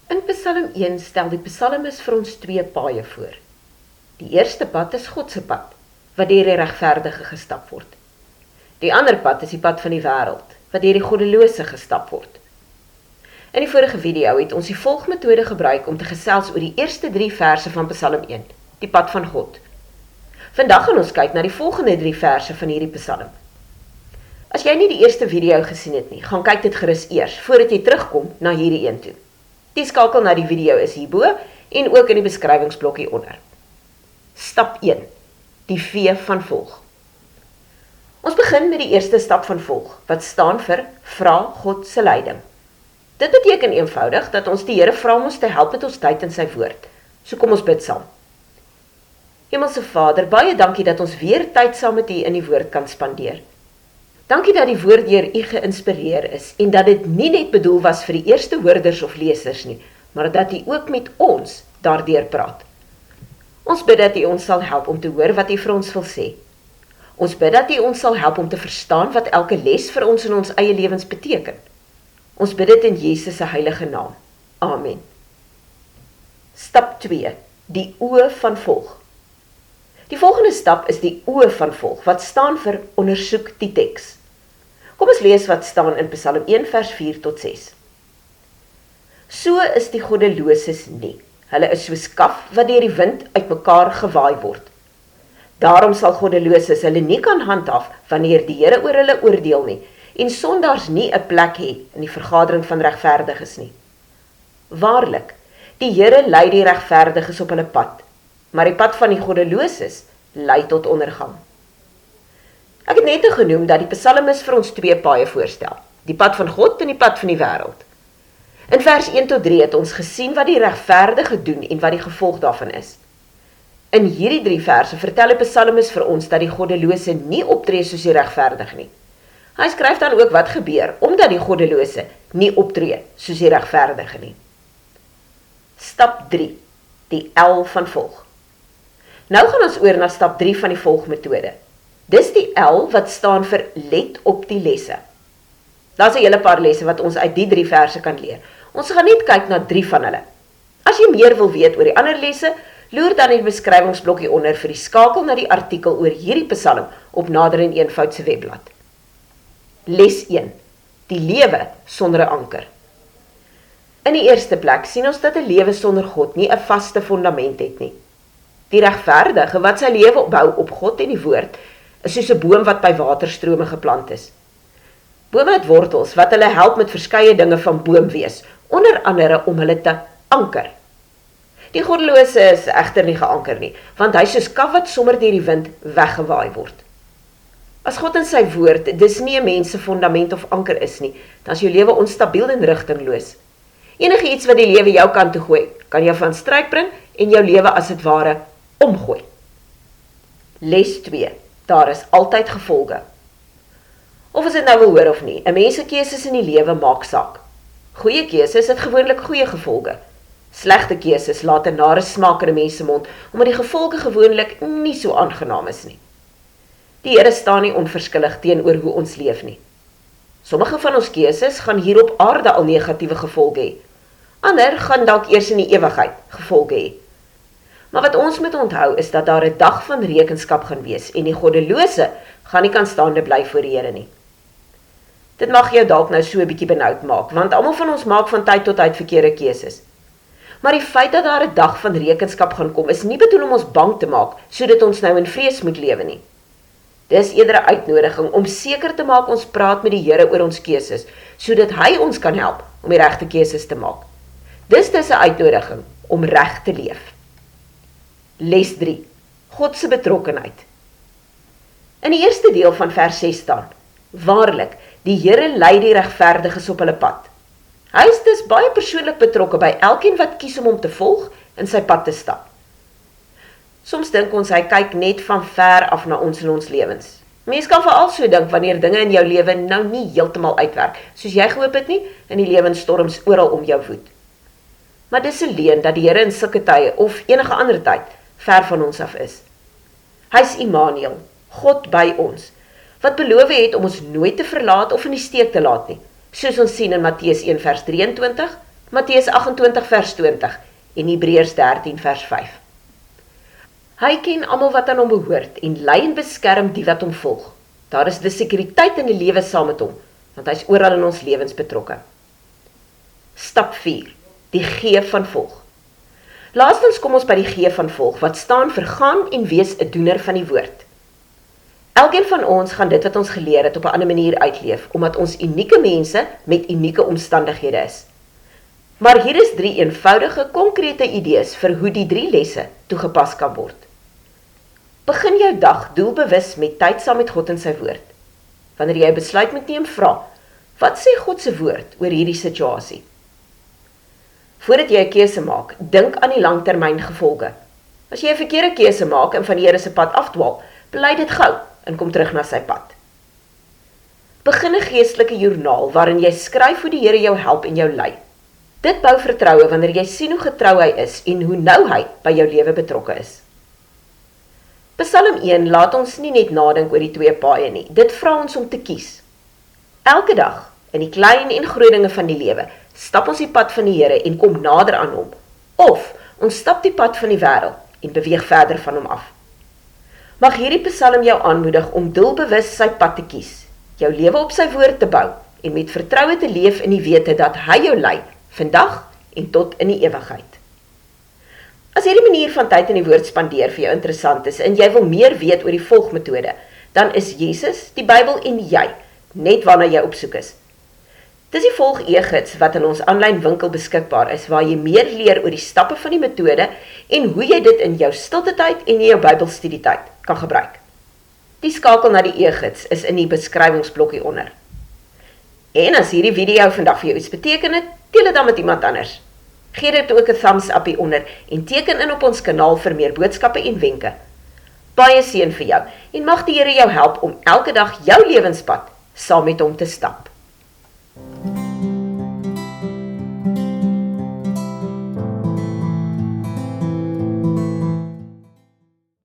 In Psalm 1 stel die psalmis vir ons twee paaie voor. Die eerste pad is God se pad, wat deur die regverdige gestap word. Die ander pad is die pad van die wêreld, wat deur die goddelose gestap word. In die vorige video het ons die volgmetode gebruik om te gesels oor die eerste 3 verse van Psalm 1, die pad van God. Vandag gaan ons kyk na die volgende 3 verse van hierdie psalm. As jy nie die eerste video gesien het nie, gaan kyk dit gerus eers, voordat jy terugkom na hierdie een toe. Die skakel na die video is hierbo en ook in die beskrywingsblok hieronder. Stap 1, die V van volg. Ons begin met die eerste stap van volg, wat staan vir vra God se leiding. Dit beteken eenvoudig dat ons die Here vra om ons te help met ons tyd in sy woord. So kom ons bid saam. Hemelse Vader, baie dankie dat ons weer tyd saam met U in die woord kan spandeer. Dankie dat die woord deur U geïnspireer is en dat dit nie net bedoel was vir die eerste hoorders of lesers nie, maar dat U ook met ons daardeur praat. Ons bid dat U ons sal help om te hoor wat U vir ons wil sê. Ons bid dat U ons sal help om te verstaan wat elke les vir ons in ons eie lewens beteken. Ons bid dit in Jesus se heilige naam. Amen. Stap 2, die oë van volg. Die volgende stap is die oë van volg, wat staan vir ondersoek die teks. Kom ons lees wat staan in Psalm 1 vers 4 tot 6. So is die goddeloses nie. Hulle is soos kaf wat deur die wind uitmekaar gewaai word. Daarom sal goddeloses hulle nie kan handhaaf wanneer die Here oor hulle oordeel nie, en sondaars nie 'n plek het in die vergadering van regverdiges nie. Waarlik, die Here lei die regverdiges op hulle pad, maar die pad van die goddeloses lei tot ondergang. Ek het net genoem dat die psalmis vir ons twee paaie voorstel, die pad van God en die pad van die wêreld. In vers 1 tot 3 het ons gesien wat die regverdige doen en wat die gevolg daarvan is. In hierdie 3 verse vertel die psalmis vir ons dat die goddelose nie optree soos die regverdige nie. Hy skryf dan ook wat gebeur omdat die goddelose nie optree soos die regverdige nie. Stap 3, die L van volg. Nou gaan ons oor na stap 3 van die volgmetode. Dis die L wat staan vir let op die lesse. Daar's 'n hele paar lesse wat ons uit die 3 verse kan leer. Ons gaan net kyk na 3 van hulle. As jy meer wil weet oor die ander lesse, loer dan in die beskrywingsblok hieronder vir die skakel na die artikel oor hierdie psalm op Nader en Eenvoud se webblad. Les 1, die lewe sonder 'n anker. In die eerste plek sien ons dat 'n lewe sonder God nie 'n vaste fondament het nie. Die regverdige wat sy lewe opbou op God en die woord, is soos 'n boom wat by waterstrome geplant is. Bome het wortels wat hulle help met verskeie dinge van boomwees, onder andere om hulle te anker. Die goddelose is egter nie geanker nie, want hy is soos kaf wat sommer deur die wind weggewaai word. As God in sy woord dis nie 'n mens se fondament of anker is nie, dan is jou lewe onstabiel en rigtingloos. Enige iets wat die lewe jou kant toe gooi, kan jou van stryk bring en jou lewe as dit ware omgooi. Les 2, daar is altyd gevolge. Of as dit nou wil hoor of nie, 'n mens se keuses in die lewe maak saak. Goeie keuses het gewoonlik goeie gevolge. Slegte keuses laat 'n nare smaak in 'n mens se mond, omdat die gevolge gewoonlik nie so aangenaam is nie. Die Here staan nie onverskillig teenoor hoe ons leef nie. Sommige van ons keuses gaan hier op aarde al negatiewe gevolge hê. Ander gaan dalk eers in die ewigheid gevolge hê. Maar wat ons moet onthou is dat daar 'n dag van rekenskap gaan wees en die goddelose gaan nie kan staande bly voor die Here nie. Dit mag jou dalk nou so 'n bietjie benoud maak, want almal van ons maak van tyd tot tyd verkeerde keuses. Maar die feit dat daar 'n dag van rekenskap gaan kom, is nie bedoel om ons bang te maak, sodat ons nou in vrees moet lewe nie. Dis eerder 'n uitnodiging om seker te maak ons praat met die Here oor ons keuses, sodat hy ons kan help om die regte keuses te maak. Dis 'n uitnodiging om reg te leef. Les 3, God se betrokkenheid. In die eerste deel van vers 6 staan, waarlik, die Here lei die regverdiges op hulle pad. Hy is dus baie persoonlik betrokke by elkeen wat kies om hom te volg en sy pad te stap. Soms dink ons hy kyk net van ver af na ons in ons lewens. Mens kan veral so dink wanneer dinge in jou lewe nou nie heeltemal uitwerk, soos jy gehoop het nie, en die lewensstorms oral om jou woed. Maar dis 'n leuen dat die Here in sulke tye of enige ander tyd ver van ons af is. Hy's Immanuel, God by ons, wat beloof het om ons nooit te verlaat of in die steek te laat nie, soos ons sien in Matteus 1 vers 23, Matteus 28 vers 20 en Hebreërs 13 vers 5. Hy ken almal wat aan hom behoort en lei en beskerm die wat hom volg. Daar is dus sekuriteit in die lewe saam met hom, want hy is oral in ons lewens betrokke. Stap 4. Die G van volg. Laastens kom ons by die G van volg, wat staan vir gaan en wees 'n doener van die woord. Elkeen van ons gaan dit wat ons geleer het op 'n ander manier uitleef, omdat ons unieke mense met unieke omstandighede is. Maar hier is 3 eenvoudige, konkrete idees vir hoe die 3 lesse toegepas kan word. Begin jou dag doelbewus met tyd saam met God en sy woord. Wanneer jy 'n besluit moet neem, vra, wat sê God se woord oor hierdie situasie? Voordat jy 'n keuse maak, dink aan die langtermyn gevolge. As jy 'n verkeerde keuse maak en van die Here se pad afdwaal, bely dit gou en kom terug na sy pad. Begin 'n geestelike joernaal waarin jy skryf hoe die Here jou help en jou lei. Dit bou vertroue wanneer jy sien hoe getrou hy is en hoe nou hy by jou lewe betrokke is. Psalm 1 laat ons nie net nadink oor die 2 paaie nie, dit vra ons om te kies. Elke dag, in die klein en groot dinge van die lewe, stap ons die pad van die Here en kom nader aan hom, of ons stap die pad van die wêreld en beweeg verder van hom af. Mag hierdie Psalm jou aanmoedig om doelbewus sy pad te kies, jou lewe op sy woord te bou en met vertroue te leef in die wete dat hy jou lei, vandag en tot in die ewigheid. As hierdie manier van tyd in die woord spandeer vir jou interessant is en jy wil meer weet oor die volgmetode, dan is Jesus, die Bybel en jy net waarna jy op soek is. Dis die volg e-gids wat in ons aanlyn winkel beskikbaar is, waar jy meer leer oor die stappe van die metode en hoe jy dit in jou stilte tyd en in jou Bybelstudietyd kan gebruik. Die skakel na die e-gids is in die beskrywingsblokkie onder. En as hierdie video vandag vir jou iets beteken het, deel dit dan met iemand anders. Gee dit ook 'n thumbs up hier onder en teken in op ons kanaal vir meer boodskappe en wenke. Baie seën vir jou en mag die Here jou help om elke dag jou lewenspad saam met hom te stap.